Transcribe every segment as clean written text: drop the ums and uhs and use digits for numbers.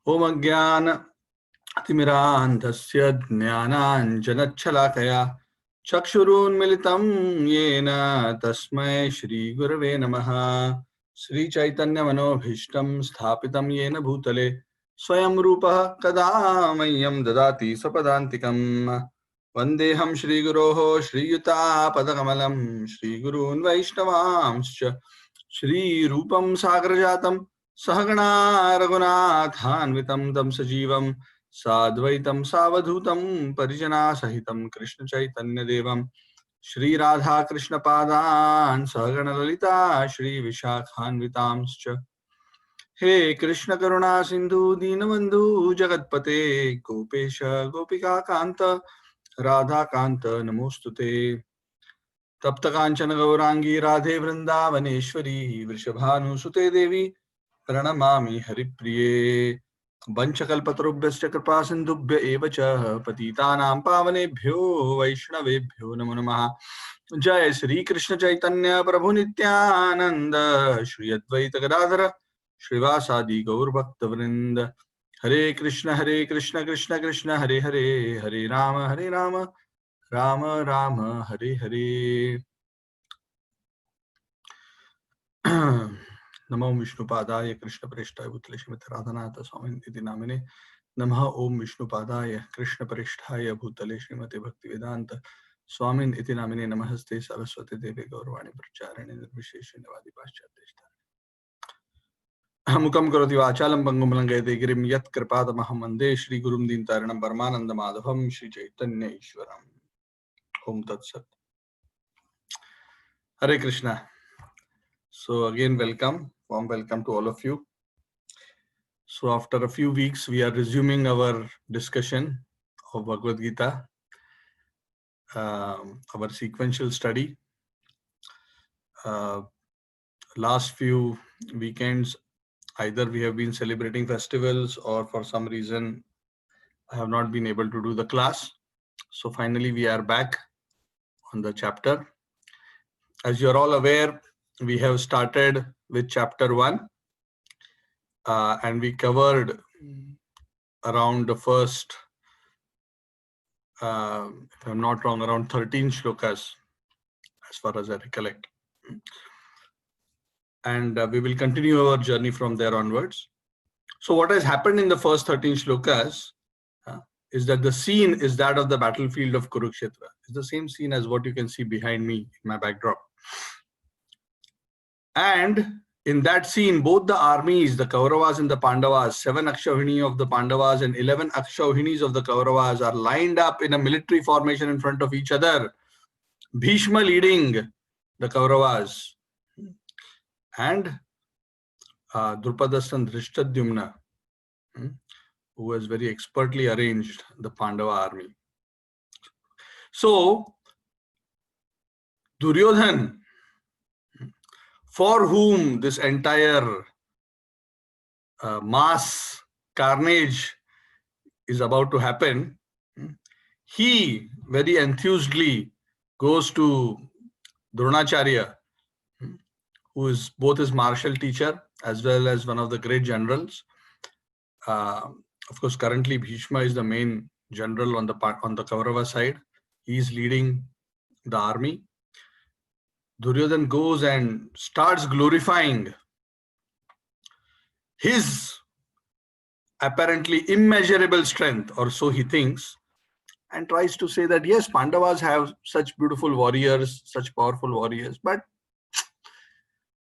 ओम अज्ञान तिमिरान्धस्य ज्ञानाञ्जनच्छलाकया चक्षुरुन्मिलितं येन तस्मै श्रीगुरवे नमः। श्रीचैतन्यमनोभीष्टं स्थापितं येन भूतले स्वयं रूपः कदा मह्यं ददाति स्वपदान्तिकम्। वन्देऽहं श्रीगुरोः श्रीयुतापदकमलं श्रीगुरून् वैष्णवांश्च श्रीरूपं सागरजातं सहगणा रघुनाथान्वितं तं सजीवं साद्वैतं सावधूतं परिजनासहितं कृष्णचैतन्यदेवं श्रीराधाकृष्णपादान् सहगणललिता श्रीविशाखान्वितांश्च। हे कृष्ण करुणा सिंधु दीनबंधु जगत्पते गोपेश गोपिकाकान्त राधाकान्त नमोस्तुते। तप्त कांचन गौरांगी राधे वृंदावनेश्वरी वृषभानुसुते देवी प्रणमामि हरिप्रिये। वंशकल्पतरुभ्यश्च कृपा सिन्धुभ्य एव च पतितानां पावनेभ्यो वैष्णवेभ्यो नमो नमः। जय श्री कृष्ण चैतन्य प्रभु नित्यानंद श्री अद्वैत गदाधर श्रीवासादि गौर भक्त वृंद। हरे कृष्ण कृष्ण कृष्ण हरे हरे, हरे राम राम राम हरे हरे। नमो विष्णुपादाय कृष्णप्रेष्ठाय भूतले श्रीमते राधानाथ स्वामिने इति नामिने। नमः ओम विष्णुपादाय कृष्णप्रेष्ठाय भूतले श्रीमते भक्तिवेदांत स्वामिने इति नामिने। नमस्ते सरस्वती देवे गौरवाणी प्रचारिणे निर्विशेषण्यवादी पाश्चात्य मुखं करोति वाचालं पंगुं लंघयते गिरिं यत्कृपातमहं वन्दे श्रीगुरुं दीनतारिणं परमानन्दमाधवं श्रीचैतन्य ईश्वरम्। ओम तत्सत्। हरे Krishna. So again, warm welcome to all of you. So after a few weeks, we are resuming our discussion of Bhagavad Gita, our sequential study. Last few weekends, either we have been celebrating festivals or for some reason I have not been able to do the class. So finally we are back on the chapter. As you are all aware, we have started with chapter 1 and we covered around the first, if I'm not wrong, around 13 shlokas as far as I recollect. And we will continue our journey from there onwards. So what has happened in the first 13 shlokas is that the scene is that of the battlefield of Kurukshetra. It's the same scene as what you can see behind me in my backdrop. And in that scene, both the armies, the Kauravas and the Pandavas, 7 Akshauhini of the Pandavas and 11 Akshauhinis of the Kauravas are lined up in a military formation in front of each other. Bhishma leading the Kauravas and Drupadas and Dhrishtadyumna, who has very expertly arranged the Pandava army. So, Duryodhan, for whom this entire mass carnage is about to happen, he very enthusedly goes to Dronacharya, who is both his martial teacher as well as one of the great generals. Of course, currently Bhishma is the main general on the Kaurava side. He is leading the army. Duryodhan goes and starts glorifying his apparently immeasurable strength, or so he thinks, and tries to say that yes, Pandavas have such beautiful warriors, such powerful warriors, but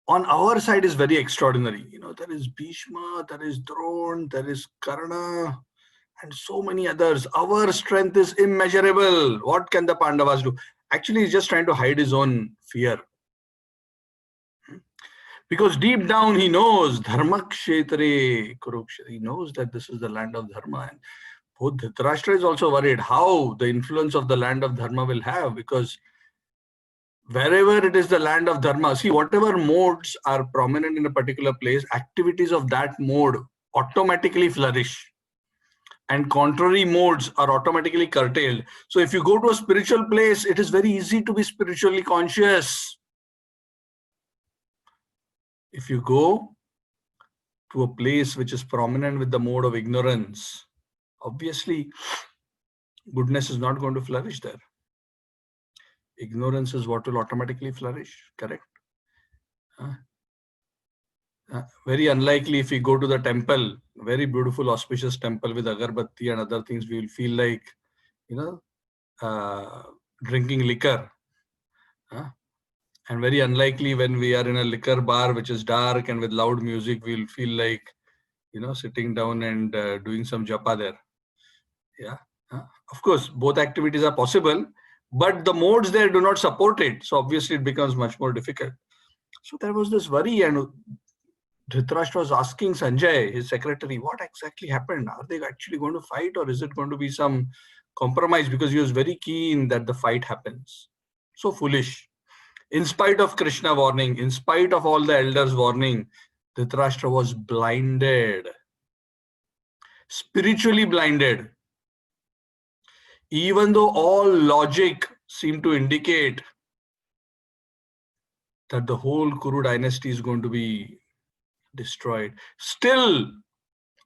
on our side is very extraordinary. You know, there is Bhishma, there is Drona, there is Karna, and so many others. Our strength is immeasurable. What can the Pandavas do? Actually, he's just trying to hide his own fear. Because deep down he knows Dharmakshetre Kurukshetra. He knows that this is the land of Dharma. And both Dhritarashtra is also worried how the influence of the land of Dharma will have, because wherever it is the land of Dharma, see, whatever modes are prominent in a particular place, activities of that mode automatically flourish. And contrary modes are automatically curtailed. So if you go to a spiritual place, it is very easy to be spiritually conscious. If you go to a place which is prominent with the mode of ignorance, obviously goodness is not going to flourish there. Ignorance is what will automatically flourish, correct? Very unlikely if we go to the temple, very beautiful auspicious temple with agarbatti and other things, we will feel like, drinking liquor. And very unlikely when we are in a liquor bar which is dark and with loud music, we will feel like, sitting down and doing some japa there. Yeah. Of course, both activities are possible, but the modes there do not support it. So obviously it becomes much more difficult. So there was this worry, and Dhritarashtra was asking Sanjay, his secretary, what exactly happened? Are they actually going to fight, or is it going to be some compromise? Because he was very keen that the fight happens. So foolish. In spite of Krishna warning, in spite of all the elders warning, Dhritarashtra was blinded, spiritually blinded. Even though all logic seemed to indicate that the whole Kuru dynasty is going to be destroyed, still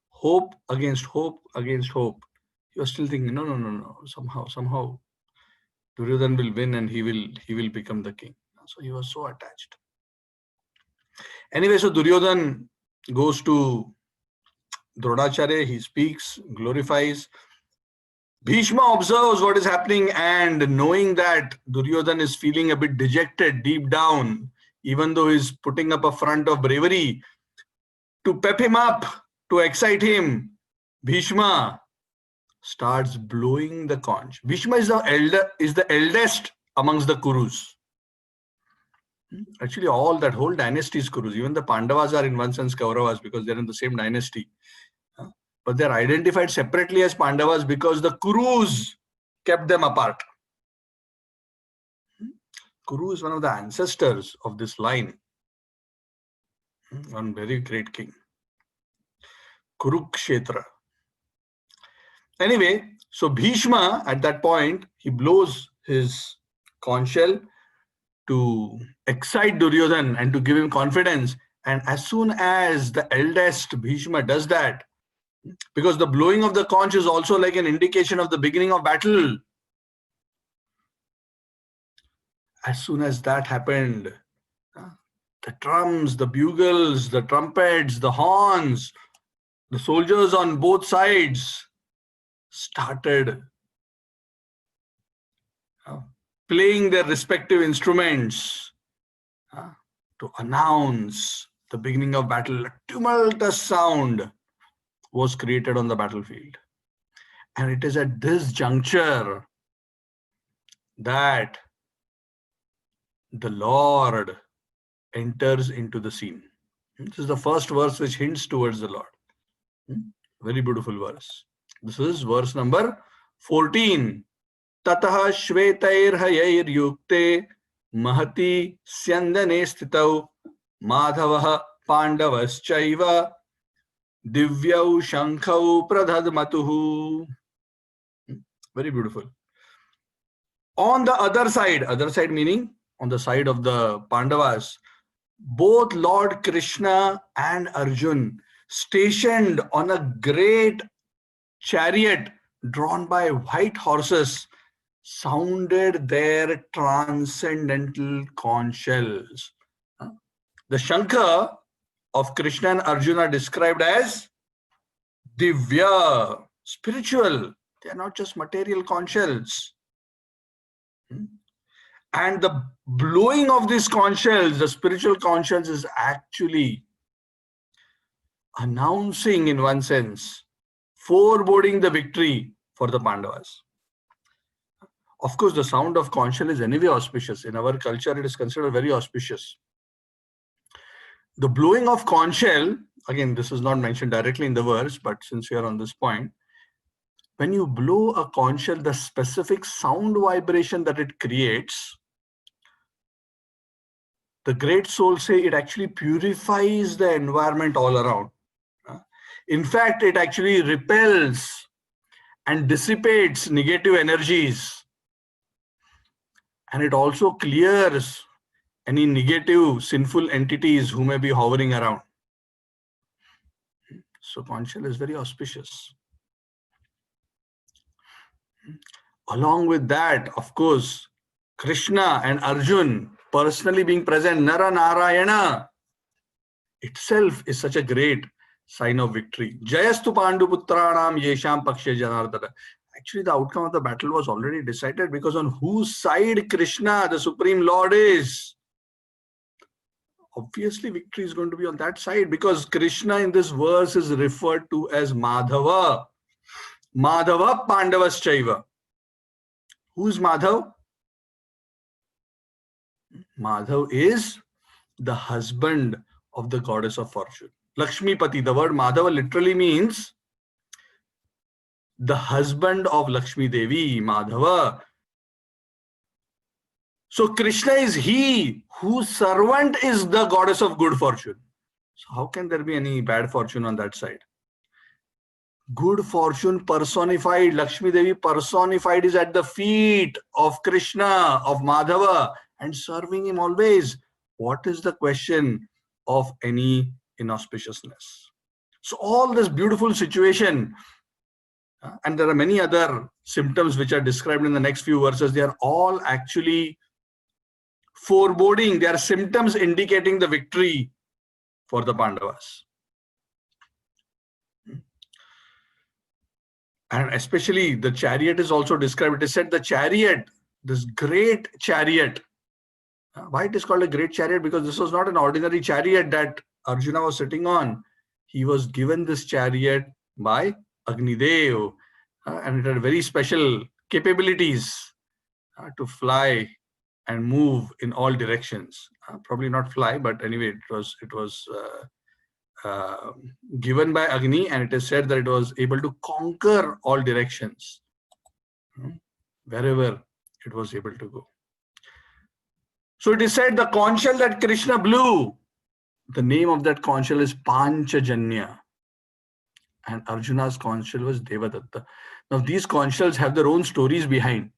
hope against hope against hope. He was still thinking, no. Somehow Duryodhan will win and he will become the king. So he was so attached. Anyway, so Duryodhan goes to Dronacharya, he speaks, glorifies. Bhishma observes what is happening, and knowing that Duryodhan is feeling a bit dejected deep down, even though he's putting up a front of bravery, to pep him up, to excite him, Bhishma starts blowing the conch. Bhishma is the eldest amongst the Kurus. Actually, that whole dynasty is Kurus. Even the Pandavas are in one sense Kauravas because they're in the same dynasty. But they're identified separately as Pandavas because the Kurus kept them apart. Kuru is one of the ancestors of this line. One very great king. Kurukshetra. Anyway, so Bhishma at that point, he blows his conch shell to excite Duryodhan and to give him confidence. And as soon as the eldest Bhishma does that, because the blowing of the conch is also like an indication of the beginning of battle. As soon as that happened, the drums, the bugles, the trumpets, the horns, the soldiers on both sides started playing their respective instruments to announce the beginning of battle. A tumultuous sound was created on the battlefield. And it is at this juncture that the Lord enters into the scene. This is the first verse which hints towards the Lord. Very beautiful verse. This is verse number 14. Tataha shvetair hayair yukte mahati syandane stitau madhavaha pandavaschaiva divyau shankhau pradhadmatuhu. Very beautiful. On the other side meaning on the side of the Pandavas, both Lord Krishna and Arjun, stationed on a great chariot drawn by white horses, sounded their transcendental conch shells. The Shankha of Krishna and Arjuna are described as Divya, spiritual. They are not just material conch shells. And the blowing of these conch shells, the spiritual conch shells, is actually announcing, in one sense, foreboding the victory for the Pandavas. Of course, the sound of conch shell is anyway auspicious. In our culture, it is considered very auspicious. The blowing of conch shell, again, this is not mentioned directly in the verse, but since we are on this point, when you blow a conch shell, the specific sound vibration that it creates, the great souls say it actually purifies the environment all around. In fact, it actually repels and dissipates negative energies. And it also clears any negative, sinful entities who may be hovering around. So conch shell is very auspicious. Along with that, of course, Krishna and Arjun personally being present, Nara Narayana itself is such a great sign of victory. Jayastu Pandu Putranam Yesham Pakshe Janardana. Actually, the outcome of the battle was already decided, because on whose side Krishna, the Supreme Lord, is, obviously victory is going to be on that side, because Krishna in this verse is referred to as Madhava. Madhava Pandavaschaiva. Who's Madhav? Madhav is the husband of the goddess of fortune. Lakshmi Pati. The word Madhava literally means the husband of Lakshmi Devi, Madhava. So Krishna is he whose servant is the goddess of good fortune. So how can there be any bad fortune on that side? Good fortune personified, Lakshmi Devi personified, is at the feet of Krishna, of Madhava, and serving him always. What is the question of any inauspiciousness? So all this beautiful situation, and there are many other symptoms which are described in the next few verses, they are all actually foreboding. They are symptoms indicating the victory for the Pandavas. And especially the chariot is also described. It is said the chariot, this great chariot. Why it is called a great chariot? Because this was not an ordinary chariot that Arjuna was sitting on. He was given this chariot by Agnidev, and it had very special capabilities to fly and move in all directions. Probably not fly, but anyway, it was given by Agni, and it is said that it was able to conquer all directions, wherever it was able to go. So it is said the conch shell that Krishna blew, the name of that conch shell is Panchajanya, and Arjuna's conch shell was Devadatta. Now these conch shells have their own stories behind.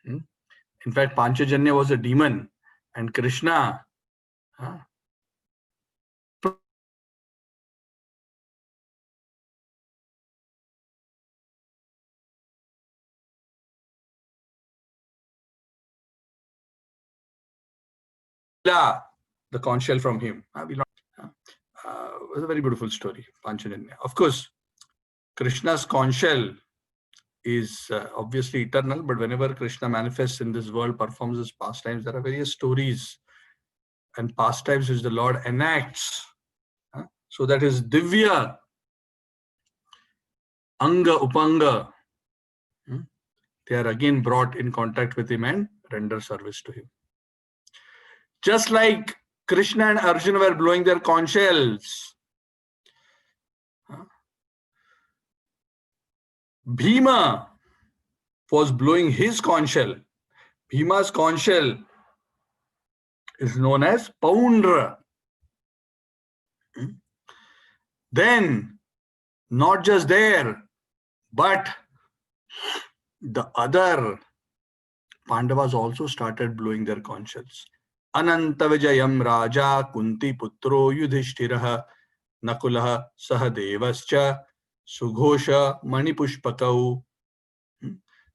In fact, Panchajanya was a demon, and Krishna the conch shell from him. It was a very beautiful story, Panchajanya. Of course, Krishna's conch shell is obviously eternal, but whenever Krishna manifests in this world, performs his pastimes, there are various stories and pastimes which the Lord enacts, so that his Divya, Anga, Upanga, they are again brought in contact with him and render service to him. Just like Krishna and Arjuna were blowing their conch shells, Bhima was blowing his conch shell. Bhima's conch shell is known as Poundra. Then, not just there, but the other Pandavas also started blowing their conch shells. Anantavijayam Raja Kunti Putro Yudhishthiraha Nakulaha Sahadevascha Sughosha Manipushpakau.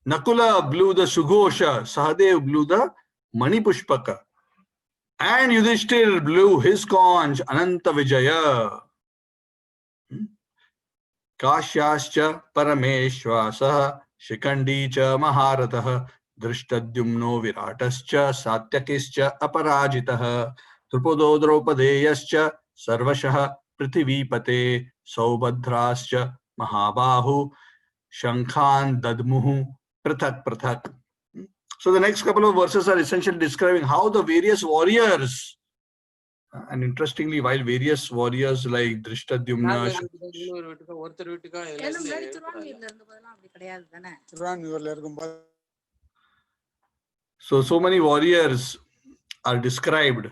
Nakula blew the Sughosha, Sahadev blew the Manipushpaka, and Yudhishthir blew his conch, Anantavijaya. Kashyascha Parameshwasaha Shikandi cha Maharatah Drishtadyumno Viratascha Satyakischa Aparajitah Drupodo Draupadeyascha Sarvashah Prithivipate Saubhadrascha Mahabahu Shankhan Dadmuhu Prathak Prathak. So the next couple of verses are essentially describing how the various warriors, and interestingly, while various warriors like Drishtadyumna, so many warriors are described.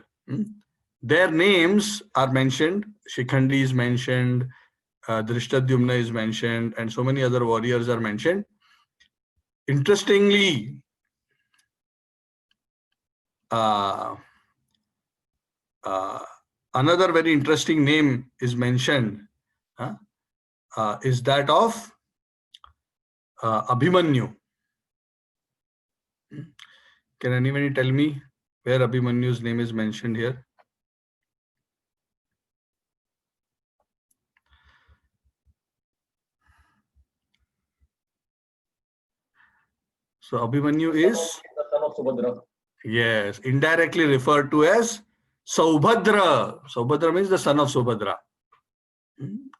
Their names are mentioned. Shikhandi is mentioned, Drishtadyumna is mentioned, and so many other warriors are mentioned. Interestingly, another very interesting name is mentioned is that of Abhimanyu. Can anybody tell me where Abhimanyu's name is mentioned here? So Abhimanyu is the son of Subhadra. Yes, indirectly referred to as Saubhadra. Saubhadra means the son of Subhadra.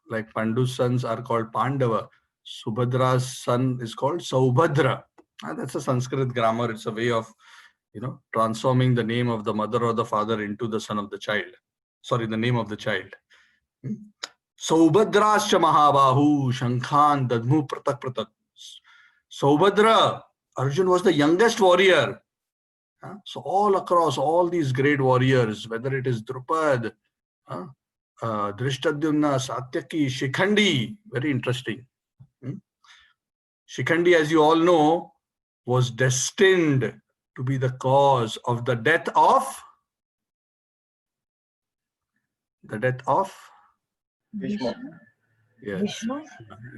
Like Pandu's sons are called Pandava. Subhadra's son is called Saubhadra. That's a Sanskrit grammar. It's a way of, transforming the name of the mother or the father into the son of the child. Sorry, the name of the child. Saubhadrascha Mahabahu Shankhan Dadmu Pratak Pratak. Saubhadra, Arjun was the youngest warrior. So all across all these great warriors, whether it is Drupad, Drishtadyumna, Satyaki, Shikhandi, very interesting. Shikhandi, as you all know, was destined to be the cause of the death of Bhishma. Yes. Bhishma?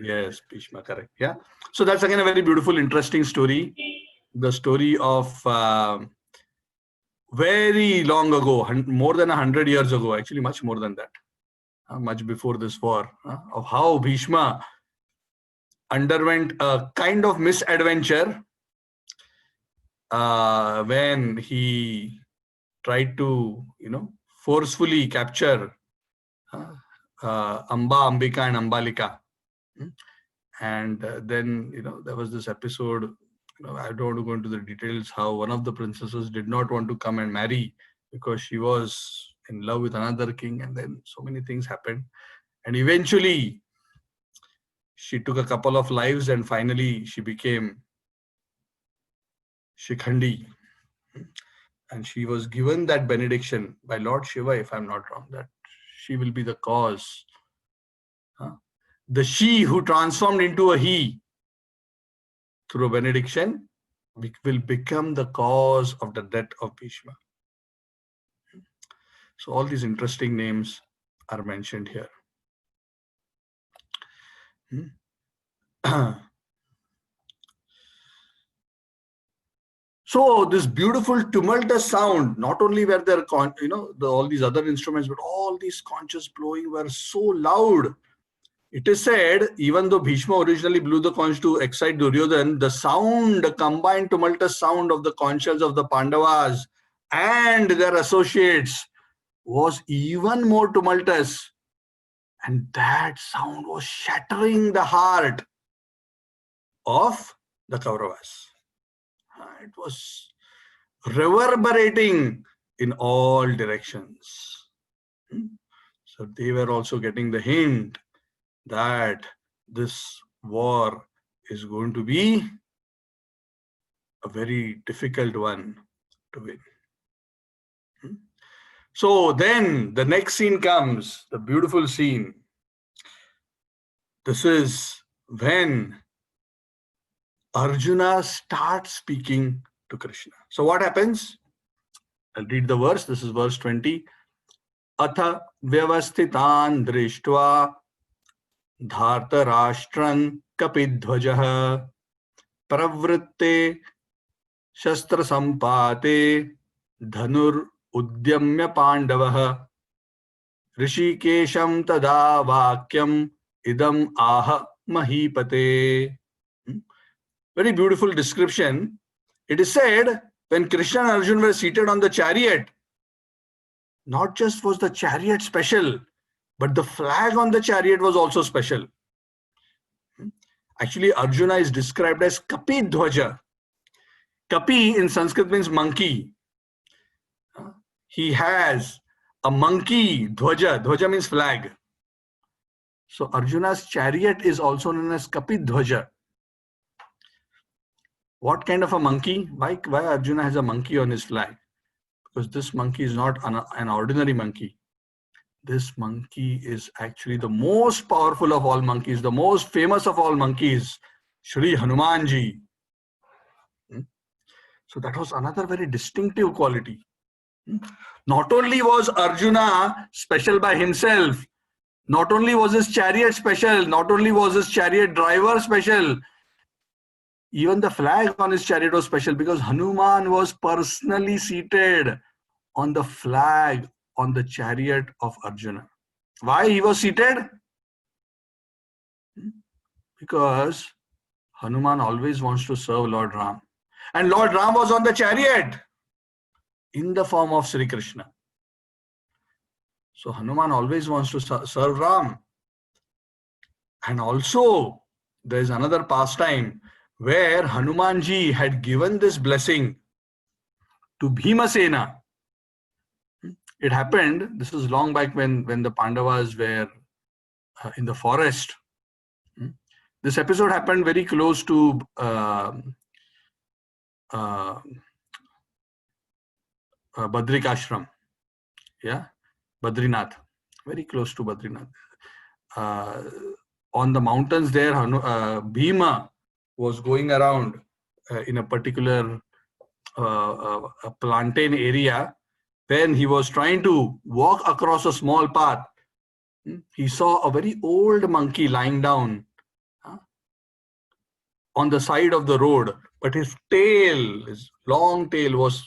Yes, Bhishma, correct. Yeah. So that's again a very beautiful, interesting story. The story of very long ago, more than 100 years ago, actually much more than that, much before this war, of how Bhishma underwent a kind of misadventure when he tried to, forcefully capture Amba, Ambika and Ambalika. And then, there was this episode, I don't want to go into the details, how one of the princesses did not want to come and marry because she was in love with another king, and then so many things happened. And eventually, she took a couple of lives and finally she became Shikhandi. And she was given that benediction by Lord Shiva, if I'm not wrong, that she will be the cause. The she who transformed into a he through a benediction will become the cause of the death of Bhishma. So all these interesting names are mentioned here. So this beautiful tumultuous sound, not only were there, all these other instruments, but all these conches blowing were so loud. It is said, even though Bhishma originally blew the conch to excite Duryodhan, the sound, the combined tumultuous sound of the conches of the Pandavas and their associates was even more tumultuous. And that sound was shattering the heart of the Kauravas. It was reverberating in all directions. So they were also getting the hint that this war is going to be a very difficult one to win. So then the next scene comes, the beautiful scene. This is when Arjuna starts speaking to Krishna. So what happens? I'll read the verse. This is verse 20. Atha vyavasthitan drishtva dhartarashtran kapidhvajah pravritte shastra sampate dhanur udyamya pandavah rishikesham tada vakyam idam aha mahipate. Very beautiful description. It is said, when Krishna and Arjuna were seated on the chariot, not just was the chariot special, but the flag on the chariot was also special. Actually, Arjuna is described as Kapi Dhwaja. Kapi in Sanskrit means monkey. He has a monkey dhwaja. Dhwaja means flag. So Arjuna's chariot is also known as Kapi Dhwaja. What kind of a monkey? Why Arjuna has a monkey on his flag? Because this monkey is not an ordinary monkey. This monkey is actually the most powerful of all monkeys, the most famous of all monkeys, Shri Hanumanji. So that was another very distinctive quality. Not only was Arjuna special by himself, Not only was his chariot special, not only was his chariot driver special, even the flag on his chariot was special because Hanuman was personally seated on the flag on the chariot of Arjuna. Why he was seated? Because Hanuman always wants to serve Lord Ram. And Lord Ram was on the chariot in the form of Sri Krishna. So Hanuman always wants to serve Ram. And also, there is another pastime where Hanumanji had given this blessing to Bhimasena. It happened, this was long back when the Pandavas were in the forest. This episode happened very close to Badrik Ashram. Yeah, Badrinath. Very close to Badrinath. On the mountains there, Bhima was going around in a particular a plantain area. When he was trying to walk across a small path, he saw a very old monkey lying down on the side of the road, but his tail, his long tail was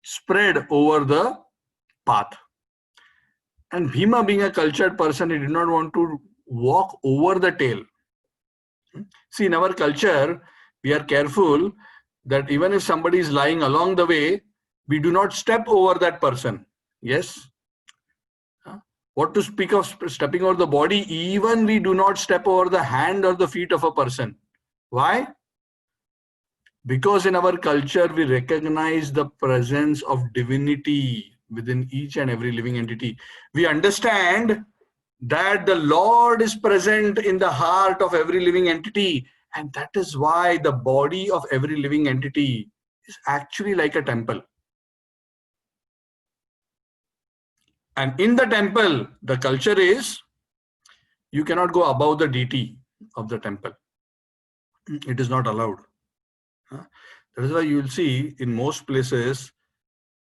spread over the path. And Bhima, being a cultured person, he did not want to walk over the tail. See, in our culture, we are careful that even if somebody is lying along the way, we do not step over that person. Yes? What to speak of stepping over the body, even we do not step over the hand or the feet of a person. Why? Because in our culture, we recognize the presence of divinity within each and every living entity. We understand that the Lord is present in the heart of every living entity. And that is why the body of every living entity is actually like a temple. And in the temple, the culture is, you cannot go above the deity of the temple. It is not allowed. That is why you will see in most places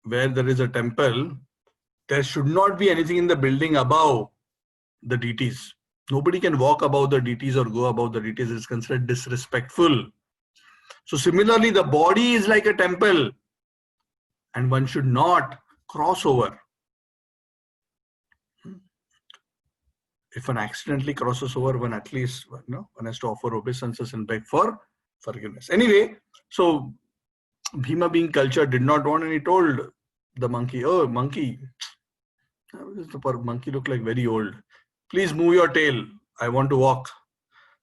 where there is a temple, there should not be anything in the building above the deities. Nobody can walk above the deities or go above the deities. It's considered disrespectful. So similarly, the body is like a temple and one should not cross over. If one accidentally crosses over, one at least one has to offer obeisances and beg for forgiveness. Anyway, so Bhima, being cultured, did not want, and he told the monkey, "Oh, monkey, the monkey looked like very old. Please move your tail. I want to walk."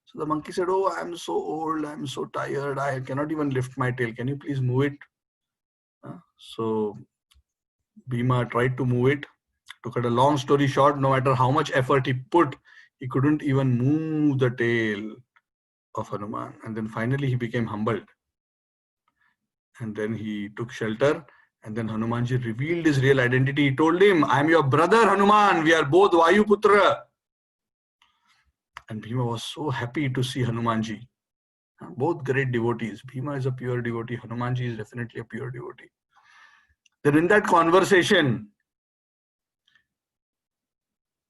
So the monkey said, "Oh, I'm so old. I'm so tired. I cannot even lift my tail. Can you please move it?" So Bhima tried to move it. To cut a long story short, no matter how much effort he put, he couldn't even move the tail of Hanuman. And then finally he became humbled. And then he took shelter. And then Hanumanji revealed his real identity. He told him, "I'm your brother Hanuman. We are both Vayuputra." And Bhima was so happy to see Hanumanji. Both great devotees. Bhima is a pure devotee. Hanumanji is definitely a pure devotee. Then in that conversation,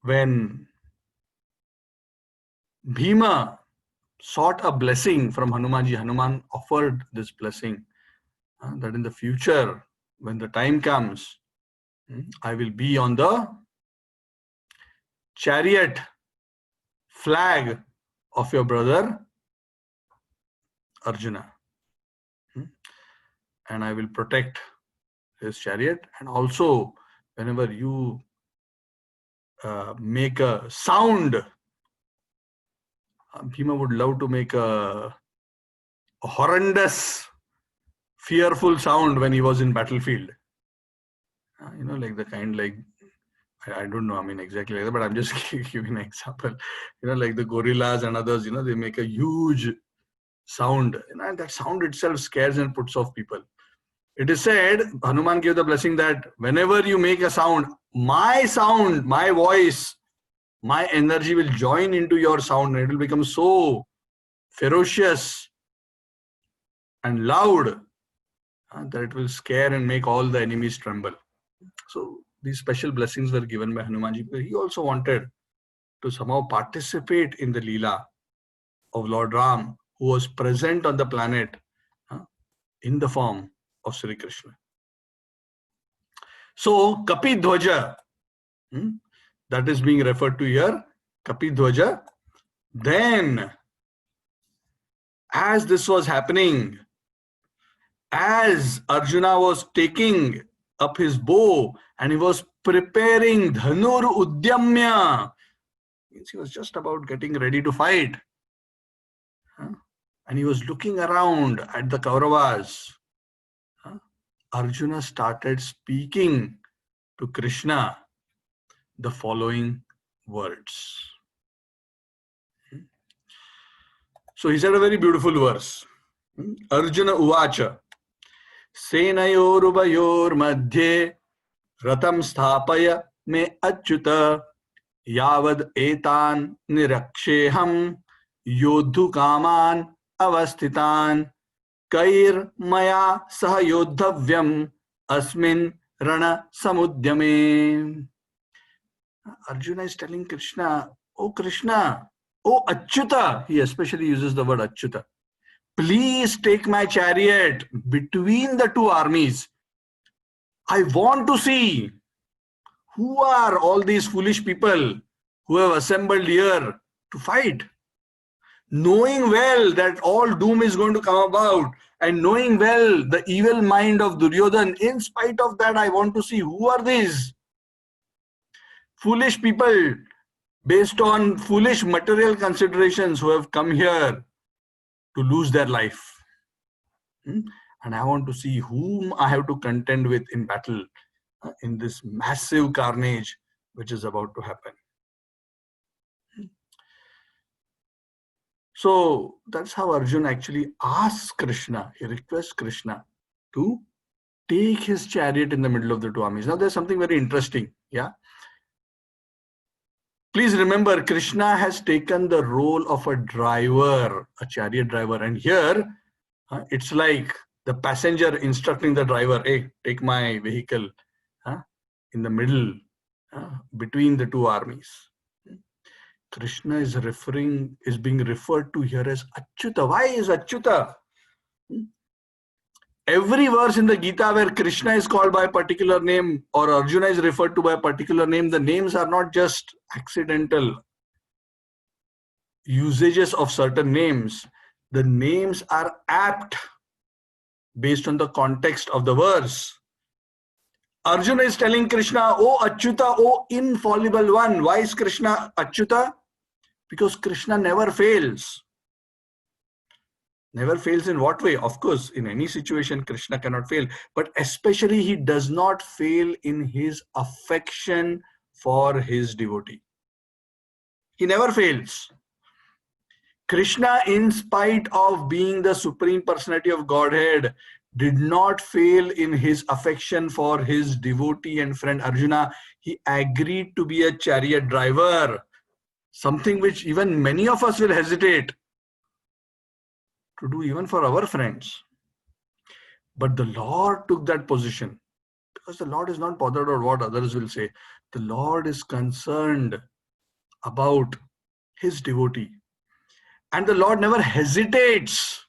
when Bhima sought a blessing from Hanumanji, Hanuman offered this blessing that in the future, when the time comes, I will be on the chariot flag of your brother Arjuna. And I will protect his chariot. And also, whenever you make a sound, Bhima would love to make a horrendous, fearful sound when he was in battlefield. Like the kind, like, I don't know, I mean exactly like that, but I'm just giving an example. Like the gorillas and others, they make a huge sound. And that sound itself scares and puts off people. It is said, Hanuman gave the blessing that whenever you make a sound, my voice, my energy will join into your sound and it will become so ferocious and loud that it will scare and make all the enemies tremble. So these special blessings were given by Hanumanji because he also wanted to somehow participate in the Leela of Lord Ram, who was present on the planet in the form of Sri Krishna. So, Kapidhwaja, that is being referred to here, Kapidhwaja. Then, as this was happening, as Arjuna was taking up his bow and he was preparing Dhanur Udyamya, means he was just about getting ready to fight. And he was looking around at the Kauravas. Arjuna started speaking to Krishna the following words. So he said a very beautiful verse. Arjuna Uvacha Senayorubayor Madhye Ratam Sthapaya Me Achyuta Yavad Etan Niraksheham Yodhu Kaman Avasthitan Kair Maya Saha Yodhavyam Asmin Rana Samudyame. Arjuna is telling Krishna, "Oh Krishna, oh Achyuta," he especially uses the word Achyuta, "please take my chariot between the two armies. I want to see who are all these foolish people who have assembled here to fight. Knowing well that all doom is going to come about, and knowing well the evil mind of Duryodhan, in spite of that, I want to see who are these foolish people based on foolish material considerations who have come here to lose their life. And I want to see whom I have to contend with in battle in this massive carnage which is about to happen." So that's how Arjuna actually asks Krishna, he requests Krishna to take his chariot in the middle of the two armies. Now there's something very interesting. Please remember, Krishna has taken the role of a driver, a chariot driver. And here, it's like the passenger instructing the driver, "Hey, take my vehicle in the middle, between the two armies." Krishna is being referred to here as Achyuta. Why is Achyuta? Every verse in the Gita where Krishna is called by a particular name or Arjuna is referred to by a particular name, the names are not just accidental usages of certain names. The names are apt based on the context of the verse. Arjuna is telling Krishna, "Oh Achyuta, oh infallible one." Why is Krishna Achyuta? Because Krishna never fails. Never fails in what way? Of course, in any situation, Krishna cannot fail. But especially, he does not fail in his affection for his devotee. He never fails. Krishna, in spite of being the Supreme Personality of Godhead, did not fail in his affection for his devotee and friend Arjuna. He agreed to be a chariot driver, something which even many of us will hesitate to do even for our friends. But the Lord took that position because the Lord is not bothered about what others will say. The Lord is concerned about his devotee. And the Lord never hesitates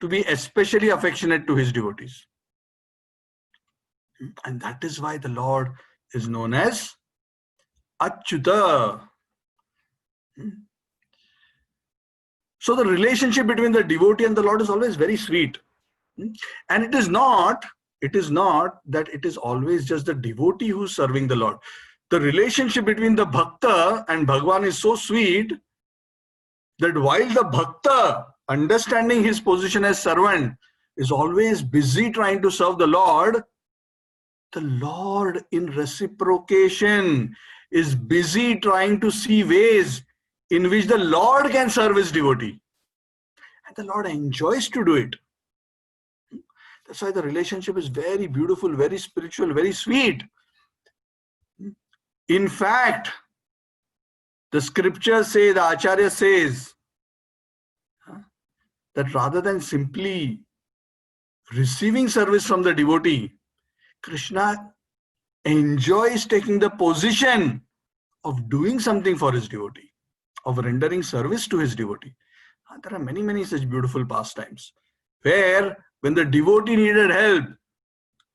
to be especially affectionate to his devotees. And that is why the Lord is known as Achyuta. So the relationship between the devotee and the Lord is always very sweet. And it is not that it is always just the devotee who's serving the Lord. The relationship between the Bhakta and Bhagwan is so sweet that while the Bhakta, understanding his position as servant, is always busy trying to serve the Lord in reciprocation is busy trying to see ways in which the Lord can serve his devotee. And the Lord enjoys to do it. That's why the relationship is very beautiful, very spiritual, very sweet. In fact, the scriptures say, the Acharya says, that rather than simply receiving service from the devotee, Krishna enjoys taking the position of doing something for his devotee, of rendering service to his devotee. There are many, many such beautiful pastimes where when the devotee needed help,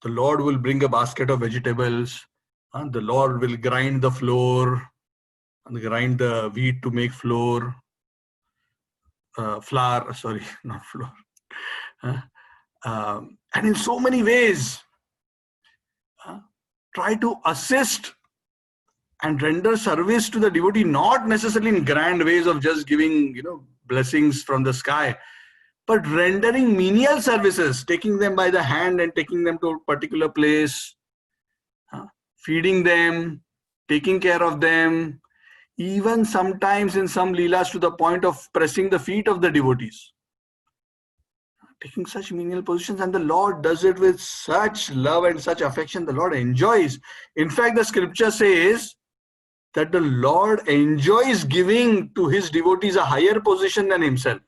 the Lord will bring a basket of vegetables, and the Lord will grind the flour, and grind the wheat to make flour, flour, sorry, not flour. And in so many ways, try to assist and render service to the devotee, not necessarily in grand ways of just giving, blessings from the sky, but rendering menial services, taking them by the hand and taking them to a particular place, feeding them, taking care of them, even sometimes in some leelas to the point of pressing the feet of the devotees, taking such menial positions, and the Lord does it with such love and such affection. The Lord enjoys. In fact, the scripture says that the Lord enjoys giving to his devotees a higher position than himself.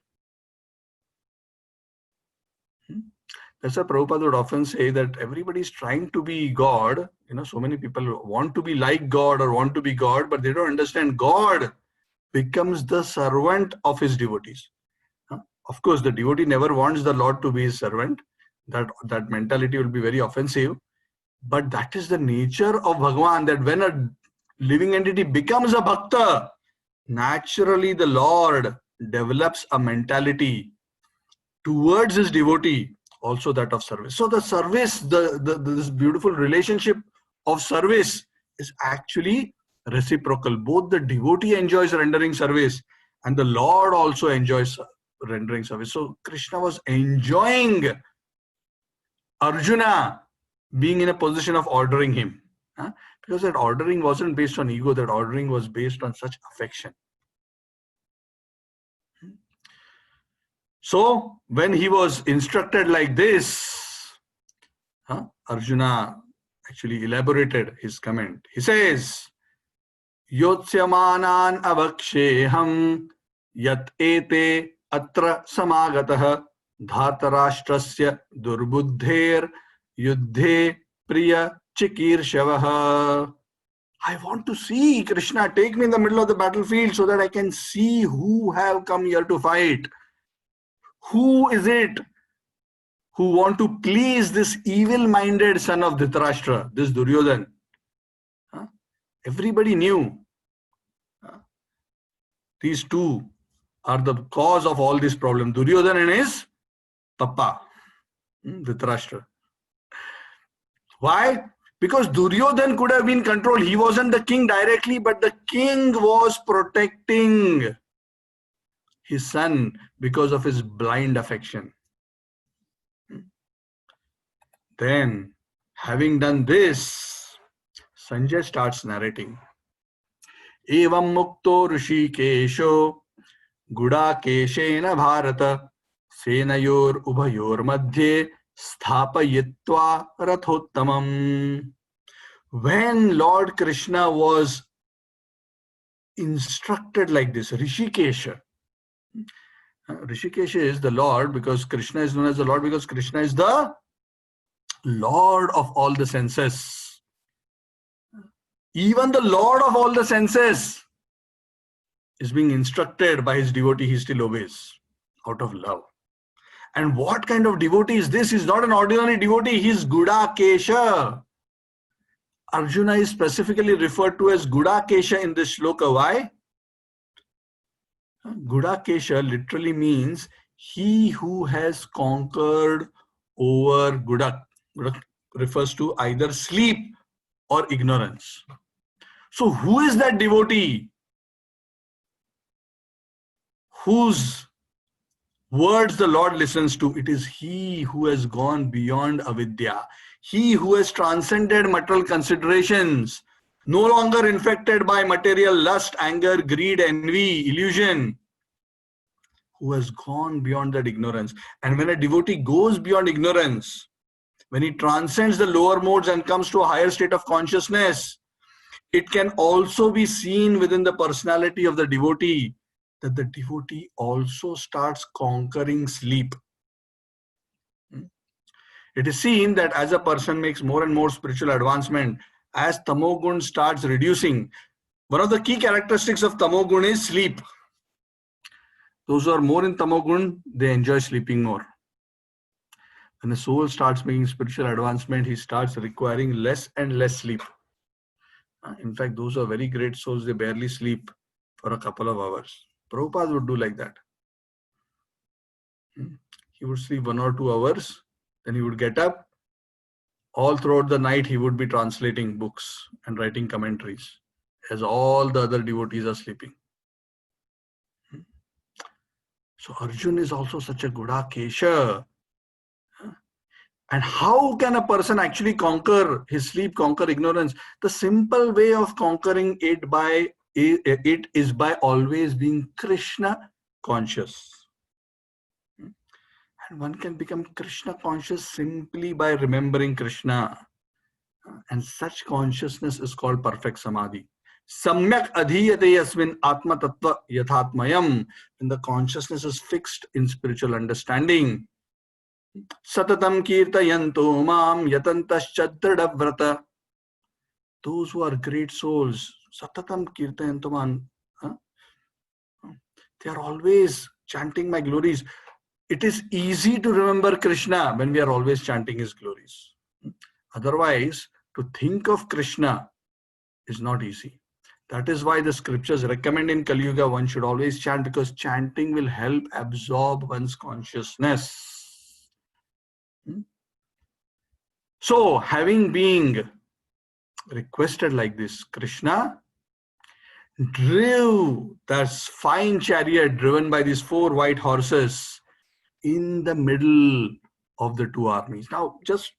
That's why Prabhupada would often say that everybody is trying to be God. So many people want to be like God or want to be God, but they don't understand God becomes the servant of his devotees. Of course, the devotee never wants the Lord to be his servant. That mentality will be very offensive. But that is the nature of Bhagavan, that when a living entity becomes a bhakta, naturally the Lord develops a mentality towards his devotee, also that of service. So the service, this beautiful relationship of service is actually reciprocal. Both the devotee enjoys rendering service and the Lord also enjoys rendering service. So Krishna was enjoying Arjuna being in a position of ordering him, because that ordering wasn't based on ego, that ordering was based on such affection. So when he was instructed like this, Arjuna actually elaborated his comment. He says, Yotsyamanaan avaksheham yat ete atra samagatah dhatarashtrasya durbuddher yuddhe priya chikirshavah. I want to see Krishna, take me in the middle of the battlefield so that I can see who have come here to fight. Who is it who want to please this evil-minded son of Dhritarashtra, this Duryodhan? Everybody knew these two are the cause of all this problem. Duryodhan and his papa, Dhritarashtra. Why? Because Duryodhan could have been controlled. He wasn't the king directly, but the king was protecting his son because of his blind affection. Then, having done this, Sanjay starts narrating. Evam mukto Rishikesho Gudakeshena Bharata Senayor Ubhayor Madhye Sthapayitva Rathottamam. When Lord Krishna was instructed like this, Rishikesha. Rishikesha is the Lord because Krishna is known as the Lord because Krishna is the Lord of all the senses. Even the Lord of all the senses is being instructed by his devotee, he still obeys out of love. And what kind of devotee is this? He's not an ordinary devotee, he's Gudakesha. Arjuna is specifically referred to as Gudakesha in this shloka. Why? Gudakesha literally means he who has conquered over Gudak. Gudak refers to either sleep or ignorance. So who is that devotee whose words the Lord listens to? It is he who has gone beyond avidya. He who has transcended material considerations, no longer infected by material lust, anger, greed, envy, illusion, who has gone beyond that ignorance. And when a devotee goes beyond ignorance, when he transcends the lower modes and comes to a higher state of consciousness, it can also be seen within the personality of the devotee that the devotee also starts conquering sleep. It is seen that as a person makes more and more spiritual advancement, as tamogun starts reducing, One of the key characteristics of tamogun is sleep. Those who are more in tamogun, they enjoy sleeping more. When the soul starts making spiritual advancement, he starts requiring less and less sleep. In fact, those who are very great souls, they barely sleep for a couple of hours. Prabhupada would do like that. He would sleep 1 or 2 hours, then he would get up. All throughout the night, he would be translating books and writing commentaries, as all the other devotees are sleeping. So Arjuna is also such a Gudakesha. And how can a person actually conquer his sleep, conquer ignorance? The simple way of conquering it is by always being Krishna conscious. And one can become Krishna conscious simply by remembering Krishna. And such consciousness is called perfect samadhi. Samyak adhiyate yasmin atma tattva yathatmayam. When the consciousness is fixed in spiritual understanding. Satatam kirtayanto mam yatantascha dridhavrata. Those who are great souls, Satatam kirtayanto mam, they are always chanting my glories. It is easy to remember Krishna when we are always chanting his glories. Otherwise, to think of Krishna is not easy. That is why the scriptures recommend in Kali Yuga one should always chant, because chanting will help absorb one's consciousness. So, having been requested like this, Krishna drew that fine chariot driven by these 4 white horses in the middle of the 2 armies. Now, just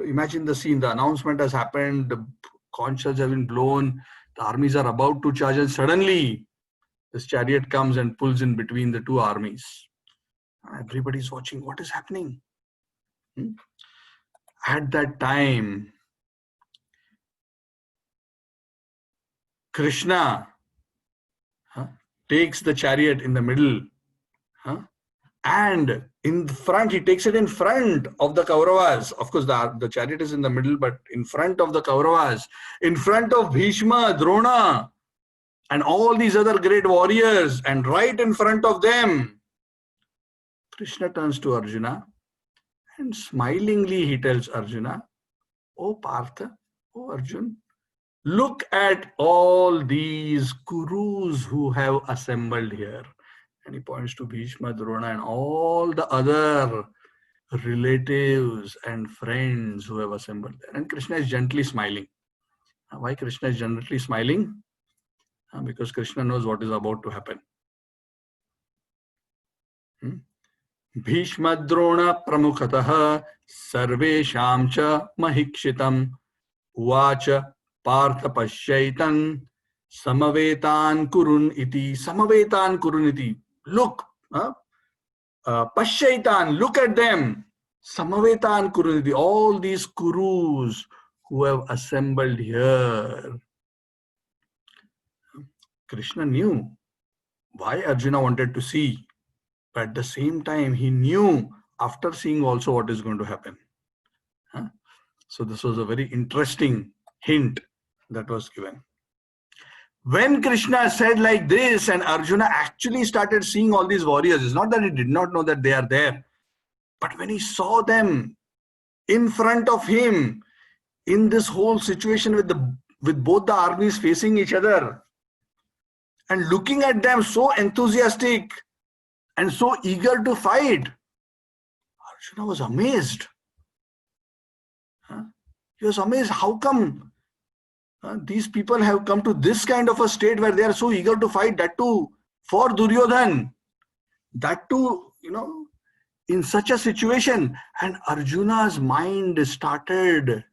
imagine the scene. The announcement has happened, the conch shells have been blown, the armies are about to charge, and suddenly this chariot comes and pulls in between the 2 armies. Everybody's watching. What is happening? At that time, Krishna takes the chariot in the middle, and in front, he takes it in front of the Kauravas. Of course, the chariot is in the middle, but in front of the Kauravas, in front of Bhishma, Drona, and all these other great warriors, and right in front of them, Krishna turns to Arjuna and smilingly he tells Arjuna, "Oh Partha, oh Arjun, look at all these Kurus who have assembled here." And he points to Bhishma, Drona, and all the other relatives and friends who have assembled there. And Krishna is gently smiling. Why Krishna is gently smiling? Because Krishna knows what is about to happen. Bhishma Drona Pramukhatah Sarvesham cha Mahikshitam Uvacha Partha Pashyaitan Samavetan Kurun iti. Samavetan Kurun iti. Look, Pashyaitan, look at them. Samavetan Kurun iti. All these Kurus who have assembled here. Krishna knew why Arjuna wanted to see, but at the same time, he knew after seeing also what is going to happen. So this was a very interesting hint that was given. When Krishna said like this and Arjuna actually started seeing all these warriors, it's not that he did not know that they are there, but when he saw them in front of him in this whole situation with both the armies facing each other and looking at them so enthusiastic and so eager to fight, Arjuna was amazed. He was amazed. How come these people have come to this kind of a state where they are so eager to fight, that too for Duryodhan, that too, in such a situation. And Arjuna's mind started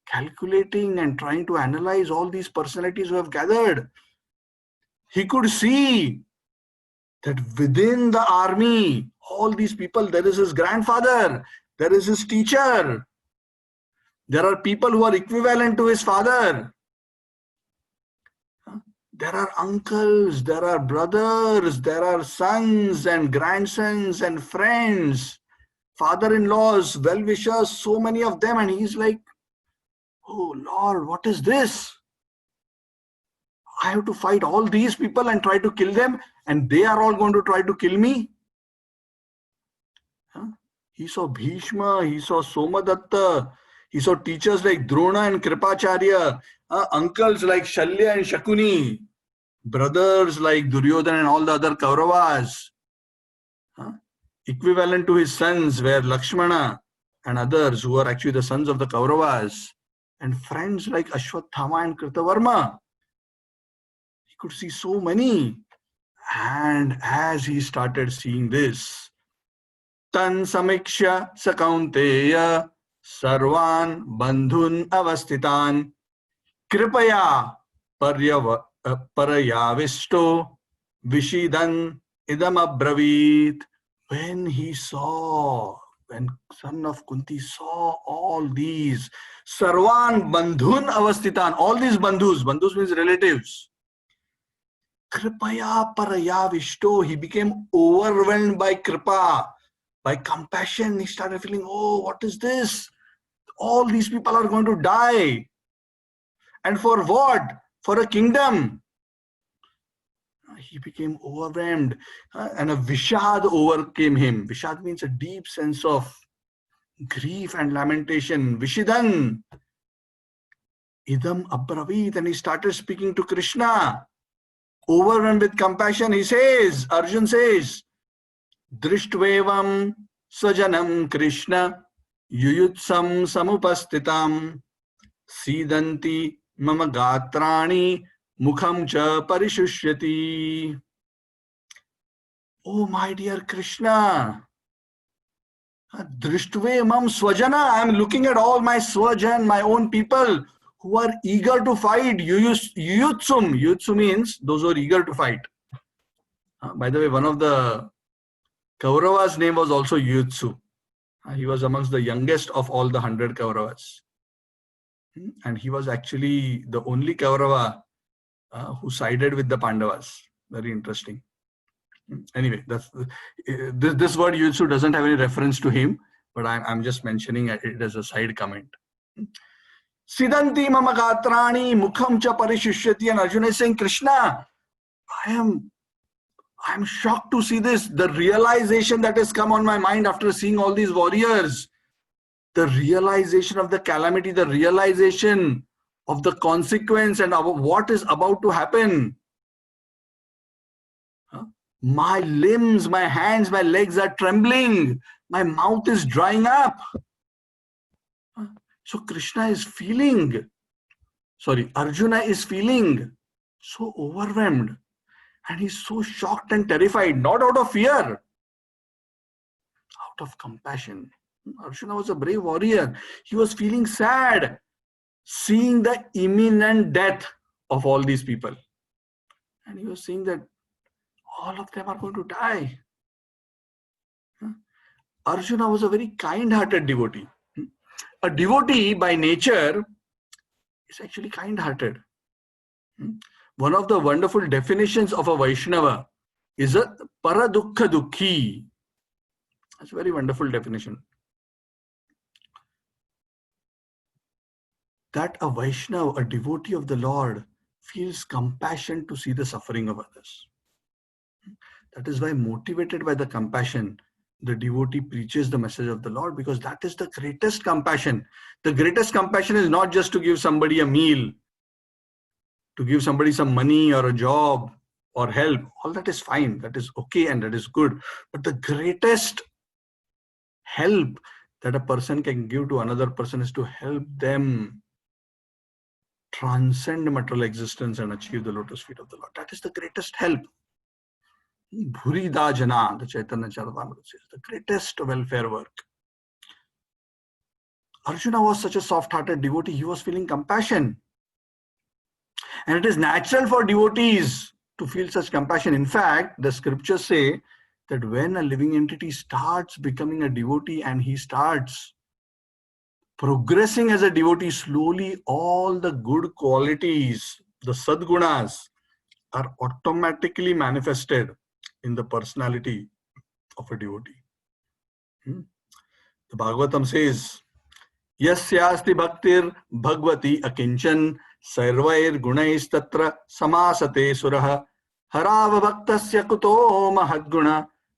calculating and trying to analyze all these personalities who have gathered. He could see that within the army, all these people, there is his grandfather, there is his teacher, there are people who are equivalent to his father. There are uncles, there are brothers, there are sons and grandsons and friends, father-in-laws, well-wishers, so many of them. And he's like, "Oh Lord, what is this?" I have to fight all these people and try to kill them, and they are all going to try to kill me. He saw Bhishma, he saw Somadatta, he saw teachers like Drona and Kripacharya, uncles like Shalya and Shakuni, brothers like Duryodhana and all the other Kauravas. Equivalent to his sons were Lakshmana and others who are actually the sons of the Kauravas, and friends like Ashwathama and Kritavarma. He could see so many. And as he started seeing this, Tan Samiksha Sakaunteya Sarvan Bandhun Avastitan Kripaya Parayavisto Vishidan Idam Abravit. When son of Kunti saw all these, Sarvan Bandhun Avastitan, all these bandhus means relatives. Kripaya Parayavishto, he became overwhelmed by kripa, by compassion. He started feeling, oh, what is this? All these people are going to die. And for what? For a kingdom. He became overwhelmed, and a Vishad overcame him. Vishad means a deep sense of grief and lamentation. Vishidan Idam Abravit, and he started speaking to Krishna. Overwhelmed with compassion, he says, Arjun says, Drishtvevam Sajanam Krishna Yuyutsam Samupastitam Sidanti Mama Gatrani Mukham Cha Parishushyati. Oh, my dear Krishna, Drishtvevam Swajana, I am looking at all my Swajan, my own people who are eager to fight. Yuyutsum. Yuyutsu means those who are eager to fight. By the way, one of the Kauravas' name was also Yuyutsu. He was amongst the youngest of all the 100 Kauravas. And he was actually the only Kaurava who sided with the Pandavas. Very interesting. Anyway, this word Yuyutsu doesn't have any reference to him, but I'm just mentioning it as a side comment. Siddhanti mama gatrani mukham cha parishishyati, and Arjuna is saying, Krishna, I am shocked to see this. The realization that has come on my mind after seeing all these warriors, the realization of the calamity, the realization of the consequence and of what is about to happen. My limbs, my hands, my legs are trembling. My mouth is drying up. So Arjuna is feeling so overwhelmed, and he's so shocked and terrified, not out of fear, out of compassion. Arjuna was a brave warrior. He was feeling sad, seeing the imminent death of all these people. And he was seeing that all of them are going to die. Arjuna was a very kind-hearted devotee. A devotee by nature is actually kind-hearted. One of the wonderful definitions of a Vaishnava is a Paradukha Dukhi. That's a very wonderful definition. That a Vaishnava, a devotee of the Lord, feels compassion to see the suffering of others. That is why, motivated by the compassion, the devotee preaches the message of the Lord, because that is the greatest compassion. The greatest compassion is not just to give somebody a meal, to give somebody some money or a job or help. All that is fine, that is okay, and that is good. But the greatest help that a person can give to another person is to help them transcend material existence and achieve the lotus feet of the Lord. That is the greatest help. Bhurida Jana, the Chaitanya Charitamrita says, the greatest welfare work. Arjuna was such a soft-hearted devotee. He was feeling compassion. And it is natural for devotees to feel such compassion. In fact, the scriptures say that when a living entity starts becoming a devotee and he starts progressing as a devotee, slowly all the good qualities, the sadgunas, are automatically manifested in the personality of a devotee. The Bhagavatam says, Yasyasti bhaktir bhagvati akinchan सर्वैर्गुणैस्तत्र समासते surah हरावभक्तस्य कुतो महद्गुण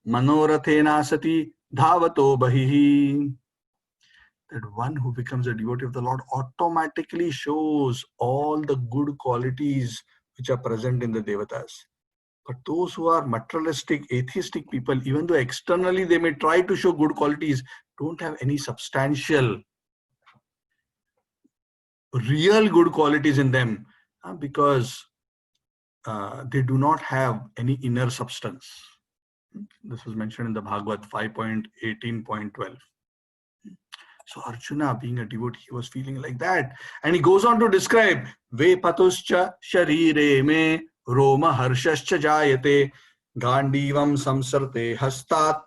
मनोरथेनासति dhavato bahihi. That one who becomes a devotee of the Lord automatically shows all the good qualities which are present in the devatas. But those who are materialistic, atheistic people, even though externally they may try to show good qualities, don't have any substantial, real good qualities in them because they do not have any inner substance. This was mentioned in the Bhagavad 5.18.12. So Arjuna, being a devotee, he was feeling like that. And he goes on to describe, Ve patuscha sharire me roma harshascha jayate gandivam samsarte hastat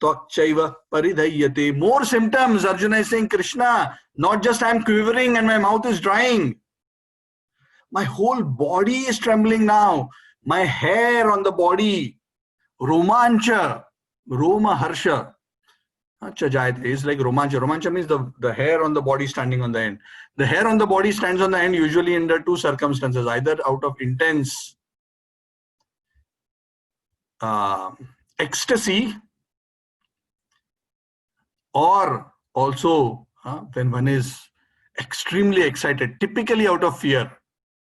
tvakchaiva paridhyate. More symptoms. Arjuna is saying, Krishna, not just I'm quivering and my mouth is drying. My whole body is trembling now. My hair on the body, romancha, roma harsha. Chajayate is like romancha. Romancha means the hair on the body standing on the end. The hair on the body stands on the end usually in the two circumstances, either out of intense ecstasy or also when one is extremely excited, typically out of fear.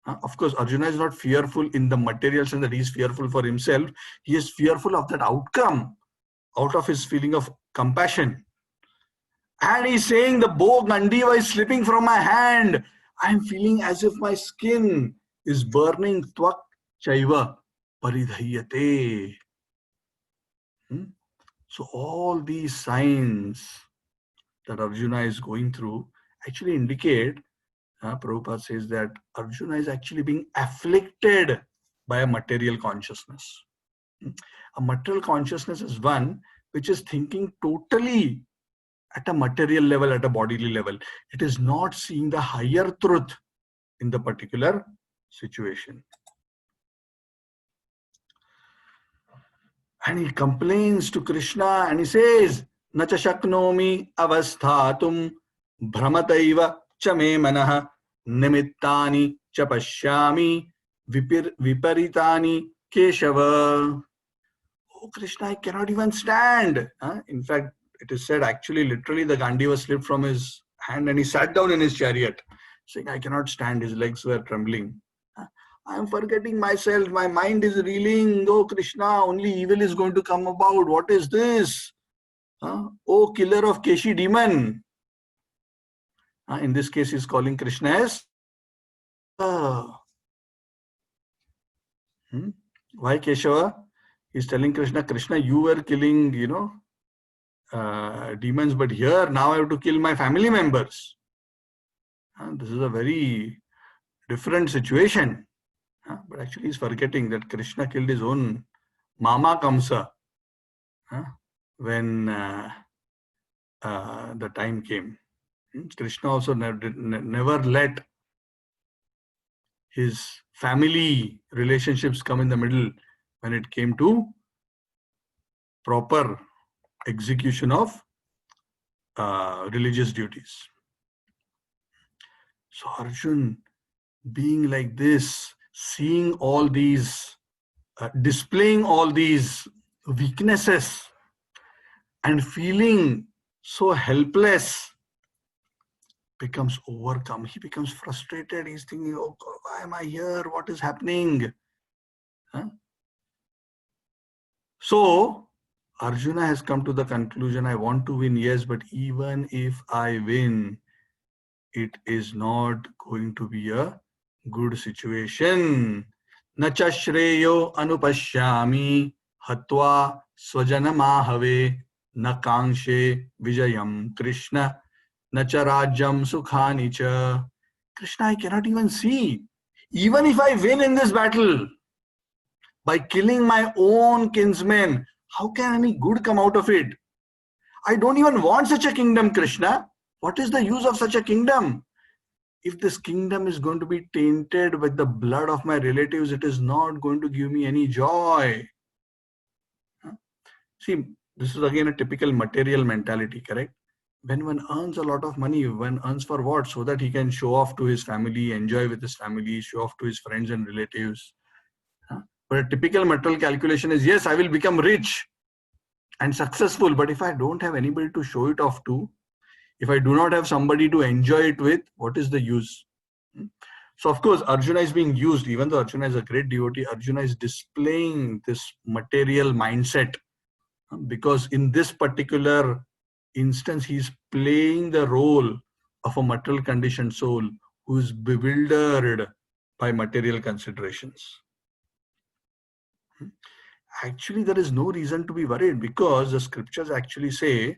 Of course, Arjuna is not fearful in the material sense that he is fearful for himself. He is fearful of that outcome out of his feeling of compassion. And he's saying the bow Gandiva is slipping from my hand. I'm feeling as if my skin is burning. Tvak chaiva paridhyate. So all these signs that Arjuna is going through actually indicate, Prabhupada says that Arjuna is actually being afflicted by a material consciousness. A material consciousness is one which is thinking totally at a material level, at a bodily level. It is not seeing the higher truth in the particular situation. And he complains to Krishna and he says, Nacha shaknomi avasthatum brhamataiva cha me manah nimittani cha pashyami viparitani keshava. Oh Krishna, I cannot even stand. In fact, it is said actually literally the Gandiva slipped from his hand and he sat down in his chariot saying, I cannot stand. His legs were trembling. I am forgetting myself. My mind is reeling. Oh Krishna, only evil is going to come about. What is this? Oh killer of Keshi demon. In this case, he is calling Krishna as Why Keshava? He is telling Krishna, Krishna, you were killing, demons, but here now I have to kill my family members. This is a very different situation. But actually he's forgetting that Krishna killed his own Mama Kamsa when the time came. Krishna also never let his family relationships come in the middle when it came to proper execution of religious duties. So Arjun, being like this, seeing all these, displaying all these weaknesses and feeling so helpless, becomes overcome. He becomes frustrated. He's thinking, oh God, why am I here? What is happening? So Arjuna has come to the conclusion, I want to win, yes, but even if I win, it is not going to be a good situation. Nacha shreyo anupashyami hatva swajanamahave nakangshe vijayam Krishna nacha rajyam sukhani cha. Krishna, I cannot even see. Even if I win in this battle by killing my own kinsmen, how can any good come out of it? I don't even want such a kingdom, Krishna. What is the use of such a kingdom? If this kingdom is going to be tainted with the blood of my relatives, it is not going to give me any joy. See, this is again a typical material mentality, correct? when one earns a lot of money, one earns for what? So that he can show off to his family, enjoy with his family, show off to his friends and relatives. But a typical material calculation is, yes, I will become rich and successful, but if I don't have anybody to show it off to, if I do not have somebody to enjoy it with, what is the use? So of course, Arjuna is being used, even though Arjuna is a great devotee, Arjuna is displaying this material mindset, because in this particular instance, he's playing the role of a material conditioned soul who is bewildered by material considerations. Actually, there is no reason to be worried, because the scriptures actually say